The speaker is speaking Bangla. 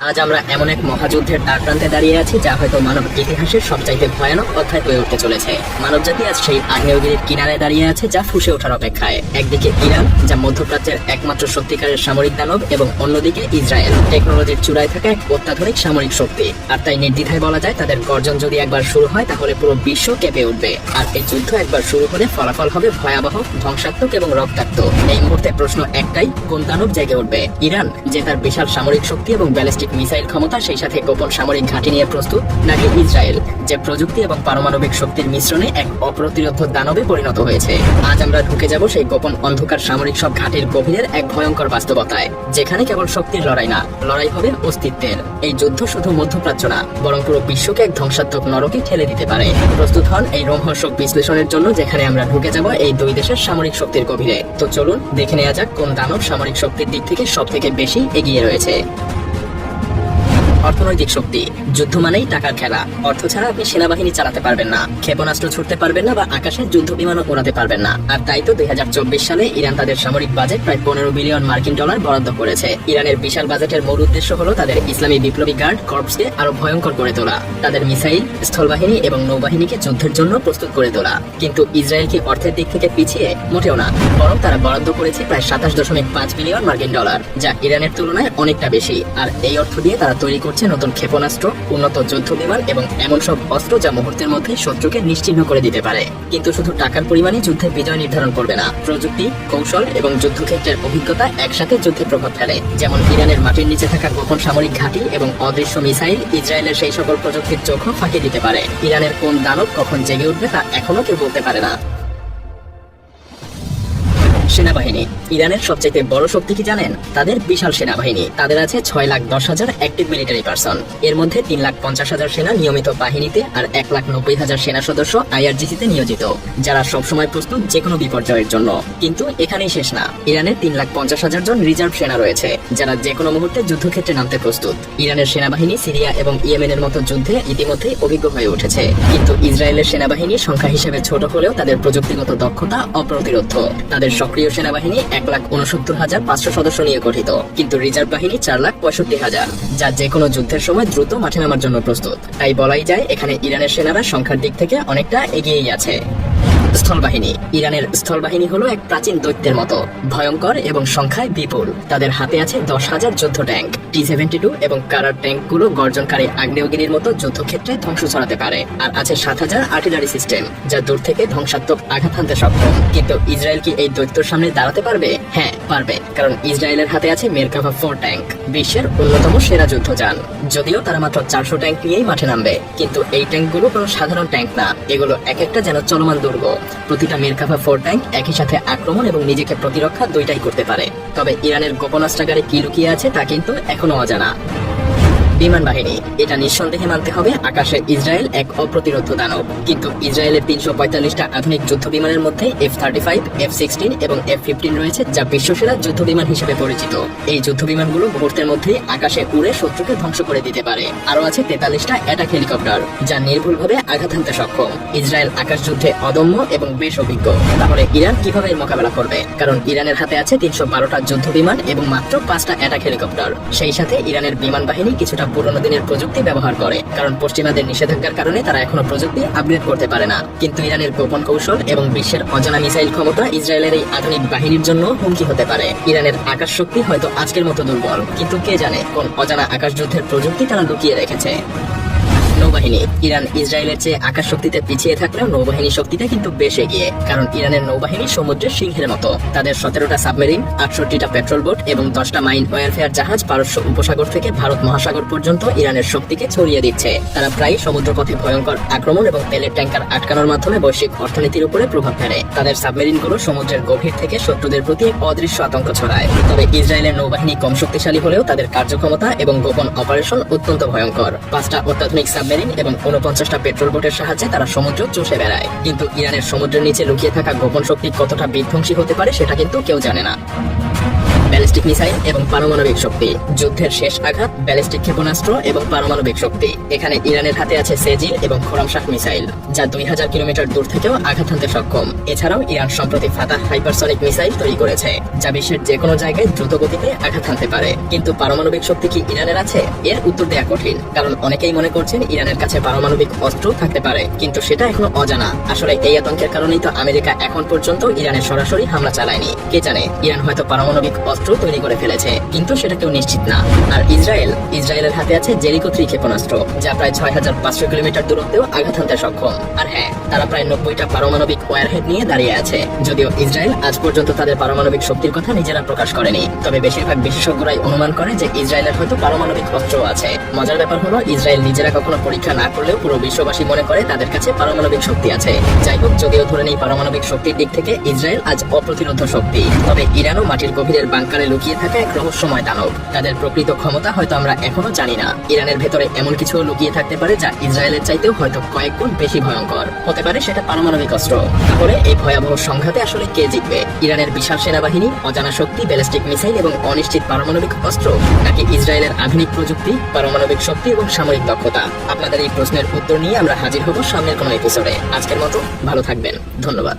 আজ আমরা এমন এক মহাযুদ্ধের দ্বারপ্রান্তে দাঁড়িয়ে আছি যা হয়তো মানব ইতিহাসের সবচাইতে ভয়ানক অধ্যায় হয়ে উঠতে চলেছে। মানবজাতি আজ সেই আগ্নেয়গিরির কিনারে দাঁড়িয়ে আছে যা ফুঁসে ওঠার অপেক্ষায়। একদিকে ইরান, যা মধ্যপ্রাচ্যের একমাত্র সত্যিকারের সামরিক দানব, এবং অন্যদিকে ইসরায়েল, টেকনোলজির চূড়ায় থাকা এক অত্যাধুনিক সামরিক শক্তি। আর তাই নির্দ্বিধায় বলা যায়, তাদের গর্জন যদি একবার শুরু হয় তাহলে পুরো বিশ্ব কেঁপে উঠবে। আর এই যুদ্ধ একবার শুরু হলে ফলাফল হবে ভয়াবহ, ধ্বংসাত্মক এবং রক্তাক্ত। এই মুহূর্তে প্রশ্ন একটাই, কোন দানব জেগে উঠবে? ইরান, যে তার বিশাল সামরিক শক্তি এবং ব্যালিস্টিক মিসাইল ক্ষমতা, সেই সাথে গোপন সামরিক ঘাঁটি নিয়ে প্রস্তুত, নাকি ইসরায়েল, যে প্রযুক্তি এবং পারমাণবিক শক্তির মিশ্রণে এক অপ্রতিরোধ্য দানবে পরিণত হয়েছে? আজ আমরা ঢুকে যাব সেই গোপন অন্ধকার সামরিক সব ঘাঁটির গভীরের এক ভয়ঙ্কর বাস্তবতায়, যেখানে কেবল শক্তির লড়াই না, লড়াই হবে অস্তিত্বের। এই যুদ্ধ শুধু মধ্যপ্রাচ্য না, বরং পুরো বিশ্বকে এক ধ্বংসাত্মক নরকে ঠেলে দিতে পারে। প্রস্তুত হন এই রোমহর্ষক বিশ্লেষণের জন্য, যেখানে আমরা ঢুকে যাব এই দুই দেশের সামরিক শক্তির গভীরে। তো চলুন দেখে নেওয়া যাক কোন দানব সামরিক শক্তির দিক থেকে সব থেকে বেশি এগিয়ে রয়েছে। অর্থনৈতিক শক্তি। যুদ্ধ মানেই টাকার খেলা। অর্থ ছাড়া আপনি সেনাবাহিনী চালাতে পারবেন না, ক্ষেপণাস্ত্র ছুটতে পারবেন না, বা আকাশের যুদ্ধ বিমানও উড়াতে পারবেন না। আর তাই তো 2024 সালে ইরান তাদের সামরিক বাজেট প্রায় 15 বিলিয়ন মার্কিন ডলার বরাদ্দ করেছে। ইরানের বিশাল বাজেটের মূল উদ্দেশ্য হলো তাদের ইসলামী বিপ্লবী গার্ড কর্পসকে আরো ভয়ঙ্কর করে তোলা, তাদের মিসাইল, স্থলবাহিনী এবং নৌবাহিনীকে যুদ্ধের জন্য প্রস্তুত করে তোলা। কিন্তু ইসরায়েল কি অর্থের দিক থেকে পিছিয়ে? মোটেও না, বরং তারা বরাদ্দ করেছে প্রায় 27.5 বিলিয়ন মার্কিন ডলার, যা ইরানের তুলনায় অনেকটা বেশি। আর এই অর্থ দিয়ে তারা তৈরি করছে নতুন ক্ষেপণাস্ত্র, উন্নত যুদ্ধ বিমান এবং এমন সব অস্ত্র যা মুহূর্তের মধ্যে শত্রুকে নিশ্চিহ্ন করে দিতে পারে। কিন্তু শুধু টাকার পরিমাণই যুদ্ধে বিজয় নির্ধারণ করবে না, প্রযুক্তি, কৌশল এবং যুদ্ধক্ষেত্রের অভিজ্ঞতা একসাথে যুদ্ধে প্রভাব ফেলে। যেমন ইরানের মাটির নিচে থাকা গোপন সামরিক ঘাঁটি এবং অদৃশ্য মিসাইল ইসরায়েলের সেই সকল প্রযুক্তির চোখও ফাঁকি দিতে পারে। ইরানের কোন দানব কখন জেগে উঠবে তা এখনো কেউ বলতে পারে না। সেনাবাহিনী। ইরানের সবচেয়ে বড় শক্তি কি জানেন? তাদের বিশাল সেনাবাহিনী। তাদের আছে 6,10,000 অ্যাক্টিভ মিলিটারি পারসন। এর মধ্যে 3,50,000 সেনা নিয়মিত বাহিনীতে আর 1,90,000 সেনা সদস্য আইআরজিসিতে নিয়োজিত, যারা সবসময় প্রস্তুত যে কোনো বিপর্যয়ের জন্য। কিন্তু এখানেই শেষ না, ইরানের 3,50,000 জন রিজার্ভ সেনা রয়েছে, যারা যে কোনো মুহূর্তে যুদ্ধক্ষেত্রে নামতে প্রস্তুত। ইরানের সেনাবাহিনী সিরিয়া এবং ইয়েমেনের মতো যুদ্ধে ইতিমধ্যেই অভিজ্ঞ হয়ে উঠেছে। কিন্তু ইসরায়েলের সেনাবাহিনী সংখ্যা হিসেবে ছোট হলেও তাদের প্রযুক্তিগত দক্ষতা অপ্রতিরোধ্য। তাদের সক্রিয় সেনাবাহিনী 1,69,500 সদস্য নিয়ে গঠিত, কিন্তু রিজার্ভ বাহিনী 4,65,000, যা যে কোনো যুদ্ধের সময় দ্রুত মাঠে নামার জন্য প্রস্তুত। তাই বলাই যায় এখানে ইরানের সেনারা সংখ্যার দিক থেকে অনেকটা এগিয়েই আছে। স্থলবাহিনী। ইরানের স্থলবাহিনী হলো এক প্রাচীন দৈত্যের মতো, ভয়ঙ্কর এবং সংখ্যায় বিপুল। তাদের হাতে আছে 10,000 যুদ্ধ ট্যাঙ্ক, T-72 এবং কারার ট্যাঙ্কগুলো গর্জনকারী আগ্নেয়গিরির মতো যুদ্ধক্ষেত্রে ধ্বংস ছড়াতে পারে। আর আছে 7,000 আর্টিলারি সিস্টেম, যা দূর থেকে ধ্বংসাত্মক আঘাত হানতে সক্ষম। কিন্তু ইসরায়েল কি এই দৈত্যের সামনে দাঁড়াতে পারবে? হ্যাঁ, পারবে, কারণ ইসরায়েলের হাতে আছে মেরকাভা 4 ট্যাঙ্ক, বিশ্বের অন্যতম সেরা যুদ্ধযান। যদিও তারা মাত্র 400 ট্যাঙ্ক নিয়েই মাঠে নামবে, কিন্তু এই ট্যাঙ্কগুলো কোনো সাধারণ ট্যাঙ্ক না, এগুলো এক একটা যেন চলমান দুর্গ। প্রতিটা মেরকাভা 4 ট্যাঙ্ক একই সাথে আক্রমণ এবং নিজেকে প্রতিরক্ষা দুইটাই করতে পারে। তবে ইরানের গোপনাস্ত্রাগারে কি লুকিয়ে আছে তা কিন্তু এখনো অজানা। বিমান বাহিনী। এটা নিঃসন্দেহে মানতে হবে, আকাশে ইসরায়েল এক অপ্রতিরোধ্য দানব। কিন্তু ইসরায়েলের 345টা আধুনিক যুদ্ধ বিমানের মধ্যে F-35, F-16 এবং F-15 রয়েছে, যা বিশ্বসেরা যুদ্ধ বিমান হিসেবে পরিচিত। এই যুদ্ধ বিমানগুলো মুহূর্তের মধ্যেই আকাশে উড়ে শত্রুকে ধ্বংস করে দিতে পারে। আরো আছে 43টা অ্যাটাক হেলিকপ্টার, যা নির্ভুলভাবে আঘাত হানতে সক্ষম। ইসরায়েল আকাশ যুদ্ধে অদম্য এবং বেশ অভিজ্ঞ। তাহলে ইরান কিভাবে মোকাবেলা করবে? কারণ ইরানের হাতে আছে 312টা যুদ্ধ বিমান এবং মাত্র 5টা অ্যাটাক হেলিকপ্টার। সেই সাথে ইরানের বিমান বাহিনী কিছুটা পুরনো দিনের প্রযুক্তি ব্যবহার করে, কারণ পশ্চিমাদের নিষেধাজ্ঞার কারণে তারা এখনো প্রযুক্তি আপগ্রেড করতে পারে না। কিন্তু ইরানের গোপন কৌশল এবং বিশ্বের অজানা মিসাইল ক্ষমতা ইসরায়েলের এই আধুনিক বাহিনীর জন্য হুমকি হতে পারে। ইরানের আকাশ শক্তি হয়তো আজকের মতো দুর্বল, কিন্তু কে জানে কোন অজানা আকাশ যুদ্ধের প্রযুক্তি তারা লুকিয়ে রেখেছে। নৌবাহিনী। ইরান ইসরায়েলের চেয়ে আকাশ শক্তিতে পিছিয়ে থাকলেও নৌবাহিনী শক্তিতে কিন্তু বেশ এগিয়ে, কারণ ইরানের নৌবাহিনী সমুদ্রের সিংহের মতো। তাদের 17টা সাবমেরিন, 68টা পেট্রোল বোট এবং 10টা মাইন ওয়ারফেয়ার জাহাজ পারস্য উপসাগর থেকে ভারত মহাসাগর পর্যন্ত ইরানের শক্তিকে ছড়িয়ে দিচ্ছে। তারা প্রায় সমুদ্রপথে ভয়ঙ্কর আক্রমণ এবং তেলের ট্যাঙ্কার আটকানোর মাধ্যমে বৈশ্বিক অর্থনীতির উপরে প্রভাব ফেলে। তাদের সাবমেরিনগুলো সমুদ্রের গভীর থেকে শত্রুদের প্রতি অদৃশ্য আতঙ্ক ছড়ায়। তবে ইসরায়েলের নৌবাহিনী কম শক্তিশালী হলেও তাদের কার্যক্ষমতা এবং গোপন অপারেশন অত্যন্ত ভয়ঙ্কর। 5টা অত্যাধুনিক সাবমেরিন এবং 49টা পেট্রোল বোটের সাহায্যে তারা সমুদ্র চষে বেড়ায়। কিন্তু ইরানের সমুদ্রের নিচে লুকিয়ে থাকা গোপন শক্তি কতটা বিধ্বংসী হতে পারে সেটা কিন্তু কেউ জানে না। ব্যালিস্টিক মিসাইল এবং পারমাণবিক শক্তি। যুদ্ধের শেষ আঘাত ব্যালিস্টিক ক্ষেপণাস্ত্র এবং পারমাণবিক শক্তি। এখানে ইরানের হাতে আছে সেজিল এবং খোরামশাহ মিসাইল, যা 2000 কিলোমিটার দূর থেকেও আঘাত হানতে সক্ষম। এছাড়াও ইরান সম্প্রতি ফাতাহ হাইপারসনিক মিসাইল তৈরি করেছে, যা বিশ্বের যে কোনো জায়গায় দ্রুত গতিতে আঘাত হানতে পারে। কিন্তু পারমাণবিক শক্তি কি ইরানের আছে? এর উত্তর দেওয়া কঠিন, কারণ অনেকেই মনে করছেন ইরানের কাছে পারমাণবিক অস্ত্র থাকতে পারে, কিন্তু সেটা এখনো অজানা। আসলে এই আতঙ্কের কারণেই তো আমেরিকা এখন পর্যন্ত ইরানের সরাসরি হামলা চালায়নি। কে জানে, ইরান হয়তো পারমাণবিক অস্ত্র তৈরি করে ফেলেছে, কিন্তু সেটা কেউ নিশ্চিত না। আর ইসরায়েলের হাতে আছে জেরিকো 3 ক্ষেপণাস্ত্র, যা প্রায় 6500 কিলোমিটার দূরত্বেও আঘাত হানতে সক্ষম। আর হ্যাঁ, তারা প্রায় 90টা পারমাণবিক ওয়ারহেড নিয়ে দাঁড়িয়ে আছে। যদিও ইসরায়েল আজ পর্যন্ত তাদের পারমাণবিক শক্তির কথা নিজেরা প্রকাশ করেনি, তবে বেশিরভাগ বিশেষজ্ঞরাই অনুমান করে যে ইসরায়েলের হয়তো পারমাণবিক অস্ত্র আছে। মজার ব্যাপার হলো, ইসরায়েল নিজেরা কখনো পরীক্ষা না করলেও পুরো বিশ্ববাসী মনে করে তাদের কাছে পারমাণবিক শক্তি আছে। যাই হোক, যদিও ধরে নেই পারমাণবিক শক্তির দিক থেকে ইসরায়েল আজ অপ্রতিরোধ্য শক্তি, তবে ইরানও মাটির গভীরের বাংকারে লুকিয়ে থাকা এক রহস্যময় দানব। তাদের প্রকৃত ক্ষমতা হয়তো আমরা এখনো জানি না। ইরানের ভেতরে এমন কিছু লুকিয়ে থাকতে পারে যা ইসরায়েলের চাইতেও হয়তো কয়েক গুণ বেশি ভয়ঙ্কর। হতে পারে সেটা পারমাণবিক অস্ত্র। তাহলে এই ভয়াবহ সংঘাতে আসলে কে জিতবে? ইরানের বিশাল সেনাবাহিনী, অজানা শক্তি, ব্যালিস্টিক মিসাইল এবং অনিশ্চিত পারমাণবিক অস্ত্র, নাকি ইসরায়েলের আধুনিক প্রযুক্তি, পারমাণবিক শক্তি এবং সামরিক দক্ষতা? আপনাদের এই প্রশ্নের উত্তর নিয়ে আমরা হাজির হব সামনের কোনো এপিসোডে। আজকের মতো ভালো থাকবেন, ধন্যবাদ।